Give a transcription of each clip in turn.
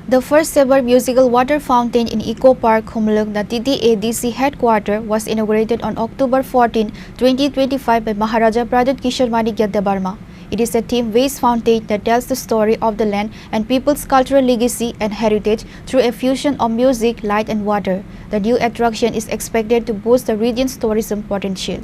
The first ever musical water fountain in Eco Park Khumlung, the TTADC headquarters, was inaugurated on October 14, 2025 by Maharaja Pradut Kishore Manikya Debarma. It is a theme-based fountain that tells the story of the land and people's cultural legacy and heritage through a fusion of music, light and water. The new attraction is expected to boost the region's tourism potential.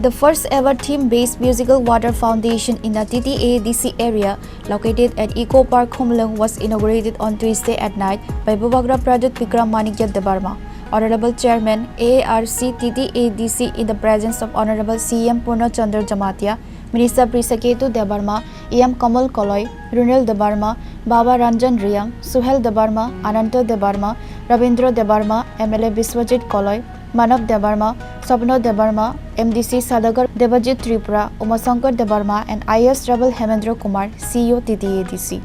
The first ever theme-based musical water fountain in the TTADC area located at Eco Park Khumlung was inaugurated on Tuesday at night by Bhubagra Pradut Vikram Manikya Debarma, Honorable Chairman AARC TTADC, in the presence of Honorable CM Purna Chandra Jamatia, Minister Prisaketu Debarma, EM Kamal Koloy, Runil Debarma, Baba Ranjan Riyang, Suhel Debarma, Ananta Debarma, Rabindra Debarma, MLA Biswajit Koloy, Manav Debarma, Sabno Debarma, MDC Sadagar Devajit Tripura, Umasankar Debarma, and IS Rebel Hemendra Kumar, CEO TTADC.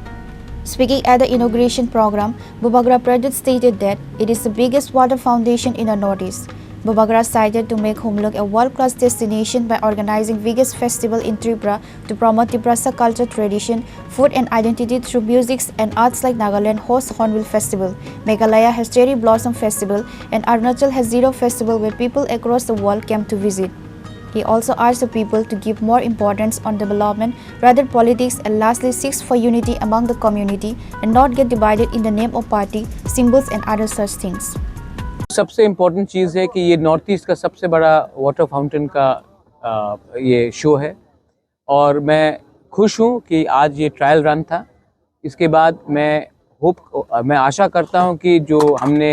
Speaking at the inauguration program, Bhubagra Pradut stated that it is the biggest water fountain in the Northeast. Bhubagra cited to make Khumlung a world-class destination by organizing biggest festival in Tripura to promote Tiprasa culture, tradition, food and identity through music and arts like Nagaland hosts Hornbill Festival, Meghalaya has Cherry Blossom Festival, and Arunachal has Zero Festival where people across the world came to visit. He also urged the people to give more importance on development rather politics, and lastly seeks for unity among the community and not get divided in the name of party, symbols and other such things. सबसे important चीज़ है कि ये north east का सबसे बड़ा water fountain का ये show है और मैं खुश हूँ कि आज ये ट्रायल रन था। इसके बाद मैं आशा करता हूँ कि जो हमने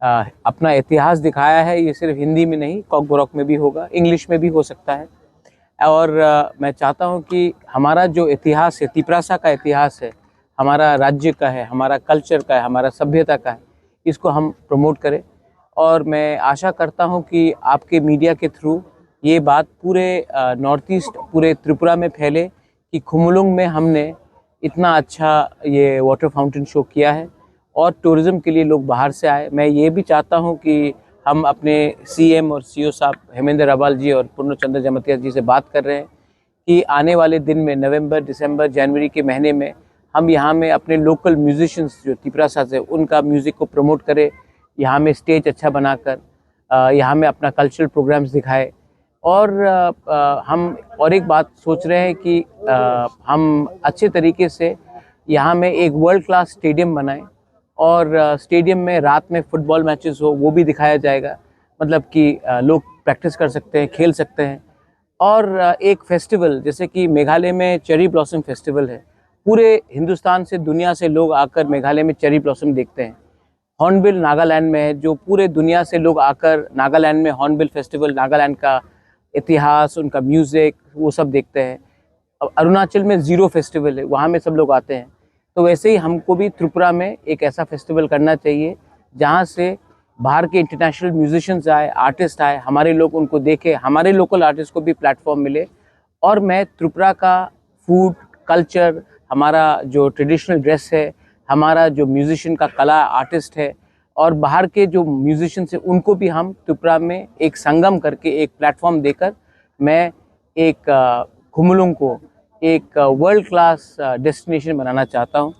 अपना इतिहास दिखाया है ये सिर्फ हिंदी में नहीं, कॉक बोरॉक में भी होगा, इंग्लिश में भी हो सकता है। और मैं चाहता हूँ कि हमारा जो इतिहास है, तिपरासा का इतिहास है, हमारा राज्य का है, हमारा कल्चर का है, हमारा सभ्यता का है, इसको हम प्रमोट करें। और मैं आशा करता हूं कि आपके मीडिया के थ्रू ये बात पूरे नॉर्थ ईस्ट, पूरे त्रिपुरा में फैले कि खुमलुंग में हमने इतना अच्छा ये वाटर फाउंटेन शो किया है और टूरिज़्म के लिए लोग बाहर से आए। मैं ये भी चाहता हूं कि हम अपने सीएम और सीओ साहब हेमेंद्र अबाल जी और पूर्ण चंद्र जमतिया जी से बात कर रहे हैं कि आने वाले दिन में नवंबर, दिसंबर, जनवरी के महीने में हम यहाँ में अपने लोकल म्यूजिशियंस जो तिपरासा से उनका म्यूज़िक को प्रमोट करें, यहाँ में स्टेज अच्छा बनाकर यहाँ में अपना कल्चरल प्रोग्राम्स दिखाए। और हम और एक बात सोच रहे हैं कि हम अच्छे तरीके से यहाँ में एक वर्ल्ड क्लास स्टेडियम बनाएं और स्टेडियम में रात में फुटबॉल मैचेस हो वो भी दिखाया जाएगा, मतलब कि लोग प्रैक्टिस कर सकते हैं, खेल सकते हैं। और एक फेस्टिवल जैसे कि मेघालय में चेरी ब्लॉसम फेस्टिवल है, पूरे हिंदुस्तान से, दुनिया से लोग आकर मेघालय में चेरी ब्लॉसम देखते हैं। हॉर्नबिल नागालैंड में है, जो पूरे दुनिया से लोग आकर नागालैंड में हॉर्नबिल फेस्टिवल, नागालैंड का इतिहास, उनका म्यूज़िक, वो सब देखते हैं। अब अरुणाचल में ज़ीरो फेस्टिवल है, वहाँ में सब लोग आते हैं। तो वैसे ही हमको भी त्रिपुरा में एक ऐसा फेस्टिवल करना चाहिए जहाँ से बाहर के इंटरनेशनल म्यूजिशियंस आए, आर्टिस्ट आए, हमारे लोग उनको देखें, हमारे लोकल आर्टिस्ट को भी प्लेटफॉर्म मिले। और मैं त्रिपुरा का फूड, कल्चर, हमारा जो ट्रेडिशनल ड्रेस है, हमारा जो म्यूजिशियन का कला आर्टिस्ट है और बाहर के जो म्यूजिशियंस हैं उनको भी हम त्रिपुरा में एक संगम करके एक प्लेटफॉर्म देकर मैं एक खुमलुंग को एक वर्ल्ड क्लास डेस्टिनेशन बनाना चाहता हूं।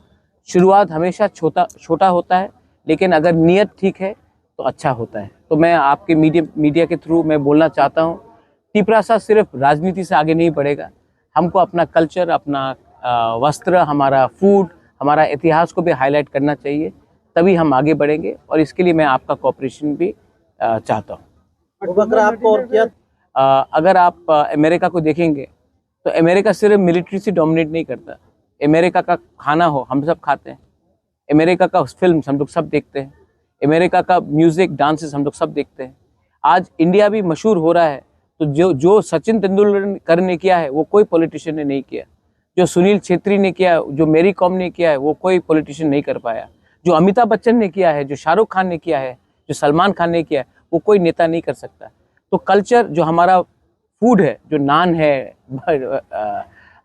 शुरुआत हमेशा छोटा होता है, लेकिन अगर नीयत ठीक है तो अच्छा होता है। तो मैं आपके मीडिया के थ्रू मैं बोलना चाहता हूं, तिपरासा सिर्फ राजनीति से आगे नहीं बढ़ेगा। हमको अपना कल्चर, अपना वस्त्र, हमारा फूड, हमारा इतिहास को भी हाईलाइट करना चाहिए, तभी हम आगे बढ़ेंगे। और इसके लिए मैं आपका कोऑपरेशन भी चाहता हूँ। अगर आप अमेरिका को देखेंगे तो अमेरिका सिर्फ मिलिट्री से डोमिनेट नहीं करता। अमेरिका का खाना हो हम सब खाते हैं, अमेरिका का फिल्म हम लोग सब देखते हैं, अमेरिका का म्यूज़िक डांसेस हम लोग सब देखते हैं। आज इंडिया भी मशहूर हो रहा है, तो जो सचिन तेंदुलकर ने किया है वो कोई पॉलिटिशियन ने नहीं किया, जो सुनील छेत्री ने किया, जो मेरी कॉम ने किया है वो कोई पॉलिटिशियन नहीं कर पाया, जो अमिताभ बच्चन ने किया है, जो शाहरुख खान ने किया है, जो सलमान खान ने किया है, वो कोई नेता नहीं कर सकता। तो कल्चर जो हमारा फूड है, जो नान है,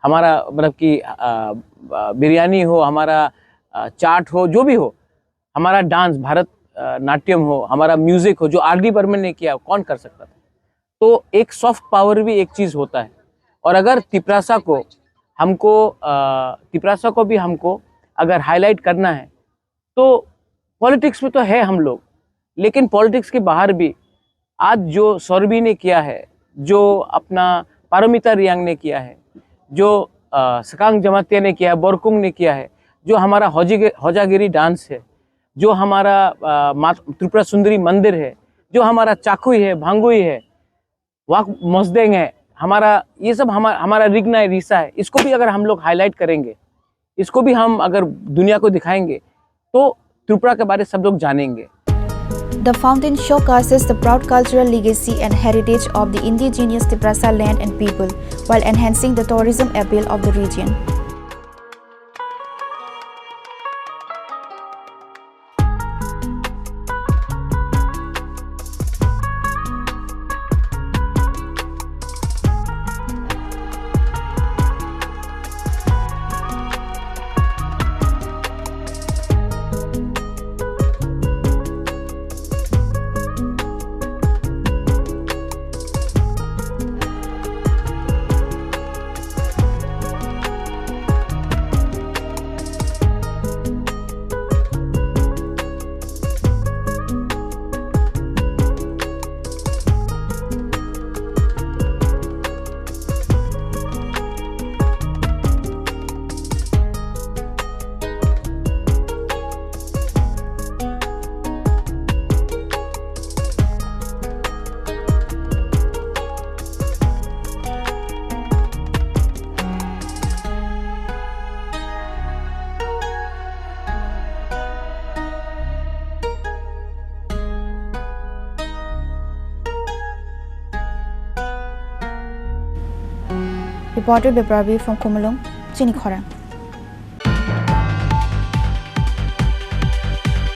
हमारा मतलब कि बिरयानी हो, हमारा चाट हो, जो भी हो, हमारा डांस भारत नाट्यम हो, हमारा म्यूज़िक हो, जो आर.डी. बर्मन ने किया, कौन कर सकता था। तो एक सॉफ्ट पावर भी एक चीज़ होता है। और अगर तिपरासा को भी हमको अगर हाईलाइट करना है तो पॉलिटिक्स में तो है हम लोग, लेकिन पॉलिटिक्स के बाहर भी आज जो सौरभी ने किया है, जो अपना पारमिता रियांग ने किया है, जो सकांग जमातिया ने किया है, बोरकुंग ने किया है, जो हमारा होजागिरी डांस है, जो हमारा त्रिपुरा सुंदरी मंदिर है, जो हमारा चाकुई है, भांगुई है, वाक मोसदेंग है, हमारा ये सब हमारा रिगना है, रीसा है, इसको भी अगर हम लोग हाईलाइट करेंगे, इसको भी हम अगर दुनिया को दिखाएंगे तो त्रिपुरा के बारे में सब लोग जानेंगे। The fountain showcases the proud cultural legacy and heritage of the indigenous Tiprasa land and people, while enhancing the tourism appeal of the region. Reporter Bebrabi from Kumulong, Chinikhora.